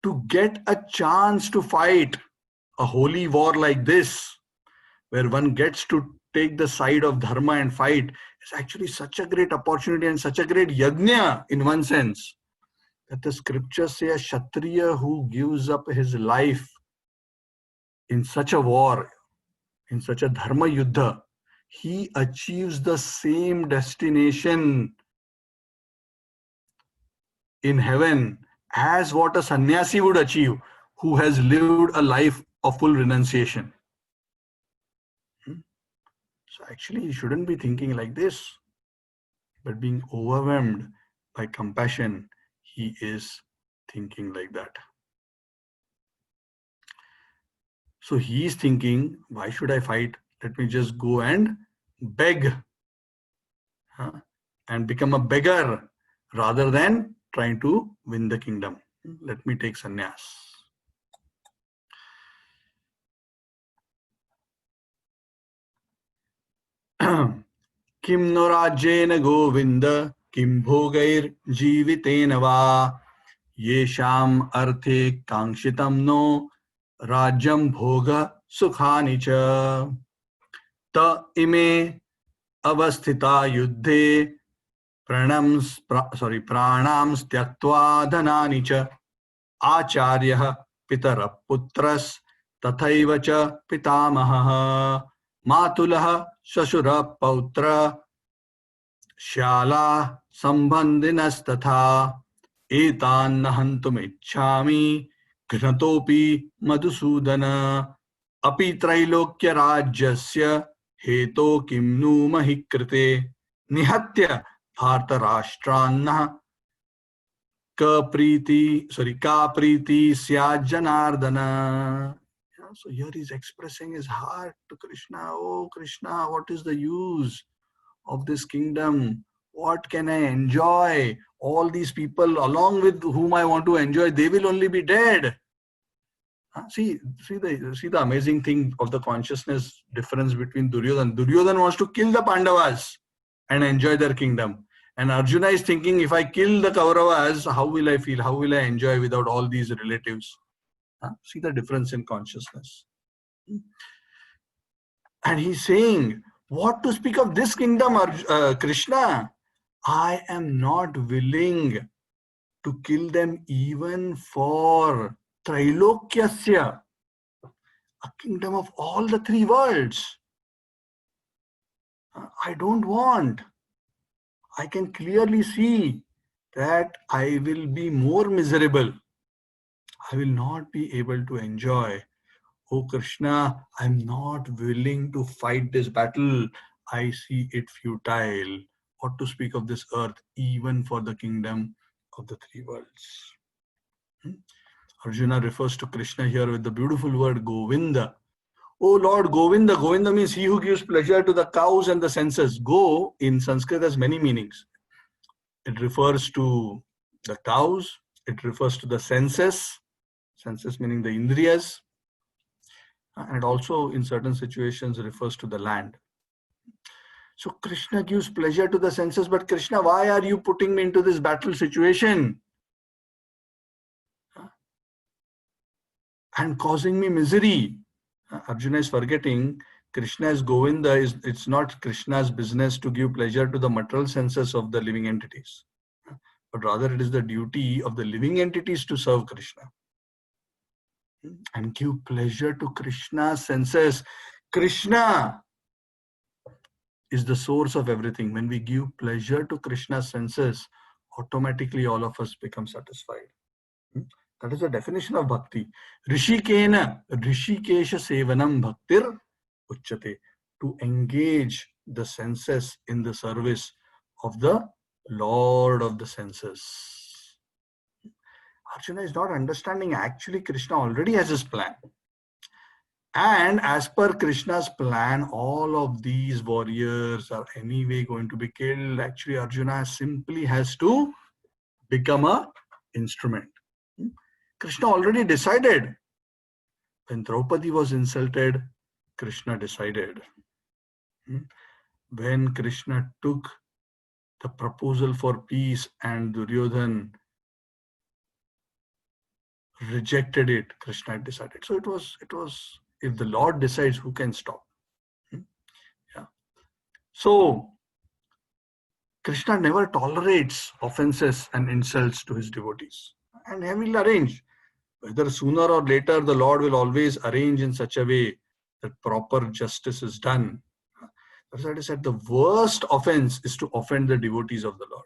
to get a chance to fight a holy war like this, where one gets to take the side of dharma and fight, is actually such a great opportunity and such a great yajna in one sense, that the scriptures say a Kshatriya who gives up his life in such a war, in such a dharma yuddha, he achieves the same destination in heaven as what a sannyasi would achieve who has lived a life of full renunciation. So actually, he shouldn't be thinking like this, but being overwhelmed by compassion, he is thinking like that. So he is thinking, why should I fight? Let me just go and beg and become a beggar rather than trying to win the kingdom. Let me take sannyas. Kim no rajyena govinda kim bhogair jivitena va yesham arthe kangshitam no rajyam bhoga sukhani cha ta ime avasthita yuddhe pranams tyaktva dhanani cha acharyah pitara putras tathaiva cha pitamahah matulah shashura pautra shala sambandinastatha etan nahantum ichhami घ्नतोपि Madhusudan अपि त्रैलोक्य राज्यस्य हेतो किं नु महि कृते निहत्य भारत राष्ट्रान्नः का प्रीति स्यात् Janardan. So here he's expressing his heart to Krishna. Oh Krishna, what is the use of this kingdom? What can I enjoy? All these people along with whom I want to enjoy, they will only be dead. See the amazing thing of the consciousness difference between Duryodhana. Duryodhana wants to kill the Pandavas and enjoy their kingdom. And Arjuna is thinking, if I kill the Kauravas, how will I feel? How will I enjoy without all these relatives? See the difference in consciousness. And he's saying, what to speak of this kingdom, Krishna? I am not willing to kill them even for Trilokyasya, a kingdom of all the three worlds. I don't want. I can clearly see that I will be more miserable. I will not be able to enjoy. Oh Krishna, I'm not willing to fight this battle. I see it futile. What to speak of this earth, even for the kingdom of the three worlds. Arjuna refers to Krishna here with the beautiful word Govinda. Oh Lord Govinda. Govinda means he who gives pleasure to the cows and the senses. Go in Sanskrit has many meanings. It refers to the cows. It refers to the senses. Senses meaning the indriyas. And it also in certain situations refers to the land. So Krishna gives pleasure to the senses, but Krishna, why are you putting me into this battle situation? And causing me misery. Arjuna is forgetting Krishna is Govinda. It's not Krishna's business to give pleasure to the material senses of the living entities, but rather it is the duty of the living entities to serve Krishna and give pleasure to Krishna's senses. Krishna is the source of everything. When we give pleasure to Krishna's senses, automatically all of us become satisfied. That is the definition of bhakti. Rishikena, Rishikesha Sevanam Bhaktir Uchyate. To engage the senses in the service of the Lord of the senses. Arjuna is not understanding actually Krishna already has his plan. And as per Krishna's plan, all of these warriors are anyway going to be killed. Actually, Arjuna simply has to become an instrument. Krishna already decided. When Draupadi was insulted, Krishna decided. When Krishna took the proposal for peace and Duryodhan rejected it, Krishna decided. So it was, if the Lord decides, who can stop? Yeah. So Krishna never tolerates offenses and insults to his devotees. And he will arrange. Whether sooner or later, the Lord will always arrange in such a way that proper justice is done. That's why I said the worst offense is to offend the devotees of the Lord.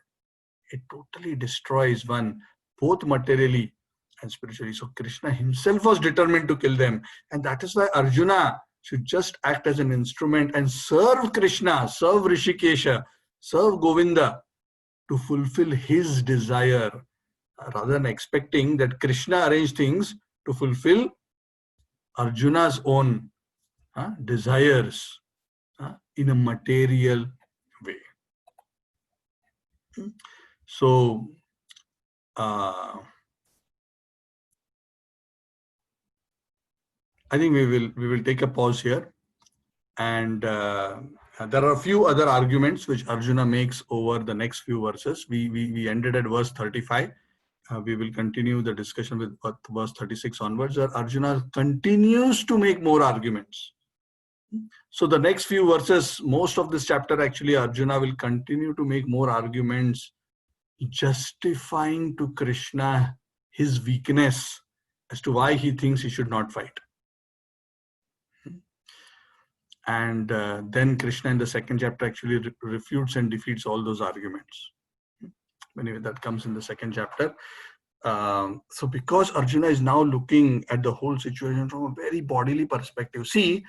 It totally destroys one, both materially and spiritually. So Krishna himself was determined to kill them. And that is why Arjuna should just act as an instrument and serve Krishna, serve Rishikesha, serve Govinda to fulfill his desire, rather than expecting that Krishna arrange things to fulfill Arjuna's own desires in a material way. So, I think we will take a pause here, and there are a few other arguments which Arjuna makes over the next few verses. We ended at verse 35. We will continue the discussion with verse 36 onwards, where Arjuna continues to make more arguments. So the next few verses, most of this chapter, actually Arjuna will continue to make more arguments justifying to Krishna his weakness as to why he thinks he should not fight. And then Krishna in the second chapter actually refutes and defeats all those arguments. Anyway, that comes in the second chapter. So because Arjuna is now looking at the whole situation from a very bodily perspective, see,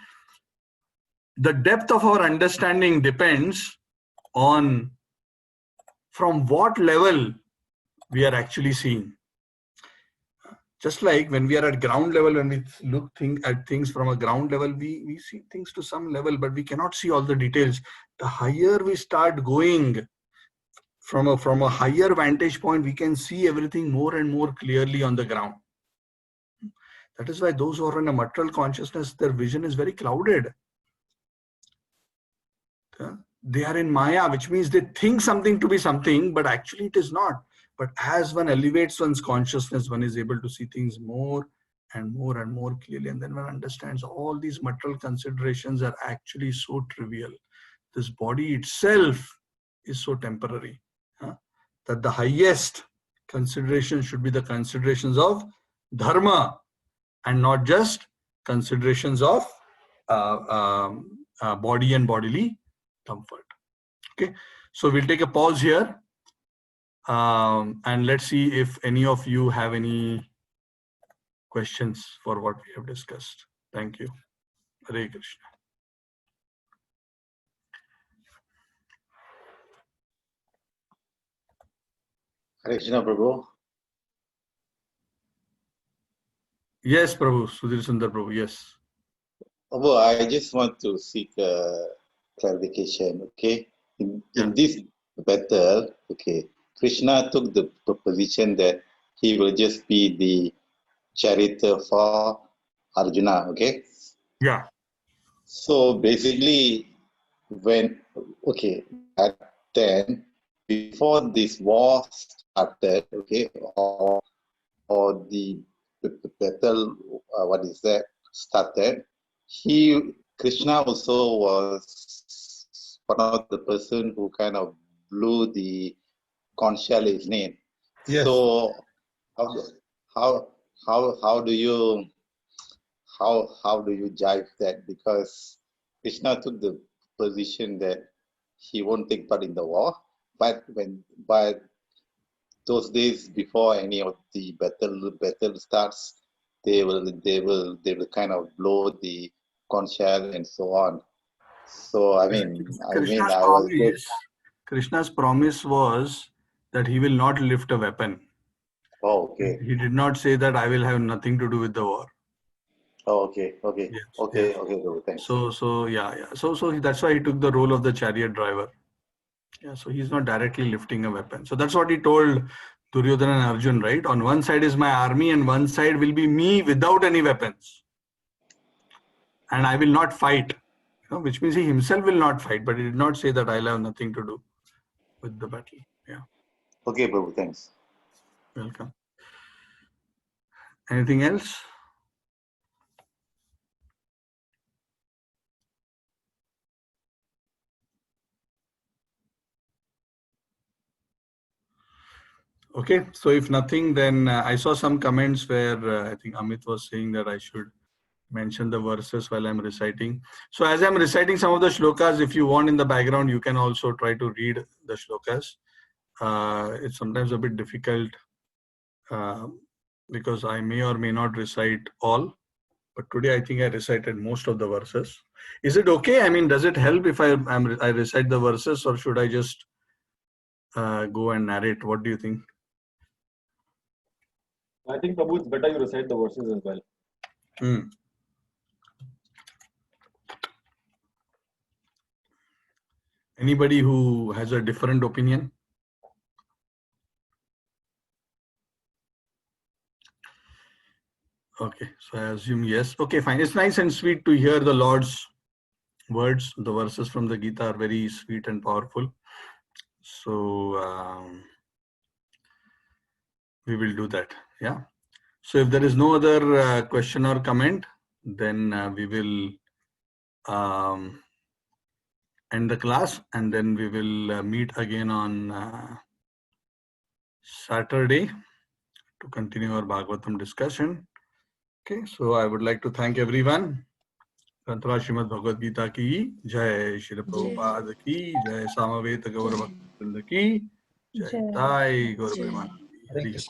the depth of our understanding depends on from what level we are actually seeing. Just like when we are at ground level, when we look at things from a ground level, we see things to some level, but we cannot see all the details. The higher we start going, from a higher vantage point, we can see everything more and more clearly on the ground. That is why those who are in a material consciousness, their vision is very clouded. They are in Maya, which means they think something to be something, but actually it is not. But as one elevates one's consciousness, one is able to see things more and more and more clearly. And then one understands all these material considerations are actually so trivial. This body itself is so temporary. That the highest consideration should be the considerations of dharma and not just considerations of body and bodily comfort. Okay, so we'll take a pause here, and let's see if any of you have any questions for what we have discussed. Thank you. Hare Krishna. Hare Krishna, Prabhu. Yes, Prabhu. Sudhir Sundar Prabhu. Yes. Prabhu, I just want to seek clarification. Okay, in this battle, okay, Krishna took the position that he will just be the charioteer for Arjuna. Okay. Yeah. So basically, when then before this war started, okay, or the battle, started, Krishna also was one of the person who kind of blew the conch shell his name. Yes. So how do you jive that? Because Krishna took the position that he won't take part in the war, but those days before any of the battle starts, they will kind of blow the conch shell and so on. So I was just, Krishna's promise was that he will not lift a weapon. oh, okay. He did not say that I will have nothing to do with the war. Oh, okay. Okay. Yes, Okay. yes. Okay. Prabhu, thanks. So yeah. So that's why he took the role of the chariot driver. Yeah. So he's not directly lifting a weapon. So that's what he told Duryodhana and Arjun, right? On one side is my army, and one side will be me without any weapons, and I will not fight. Which means he himself will not fight, but he did not say that I'll have nothing to do with the battle. Yeah. Okay, Prabhu, thanks. Welcome. Anything else? Okay, so if nothing, then I saw some comments where I think Amit was saying that I should mention the verses while I'm reciting. So as I'm reciting some of the shlokas, if you want in the background, you can also try to read the shlokas. It's sometimes a bit difficult because I may or may not recite all, but today I think I recited most of the verses. Is it okay? I mean, does it help if I recite the verses, or should I just go and narrate? What do you think? I think, Prabhu, it's better you recite the verses as well. Anybody who has a different opinion? Okay, so I assume yes. Okay, fine. It's nice and sweet to hear the Lord's words. The verses from the Gita are very sweet and powerful. So we will do that. Yeah. So if there is no other question or comment, then we will end the class, and then we will meet again on Saturday to continue our Bhagavatam discussion. Okay, so I would like to thank everyone. Granthala Srimad Bhagavad Gita ki Jai, Srila Prabhupada ki Jai, Samaveta Gaura Bhakta ki Jai, Tai Gaura Premanandi.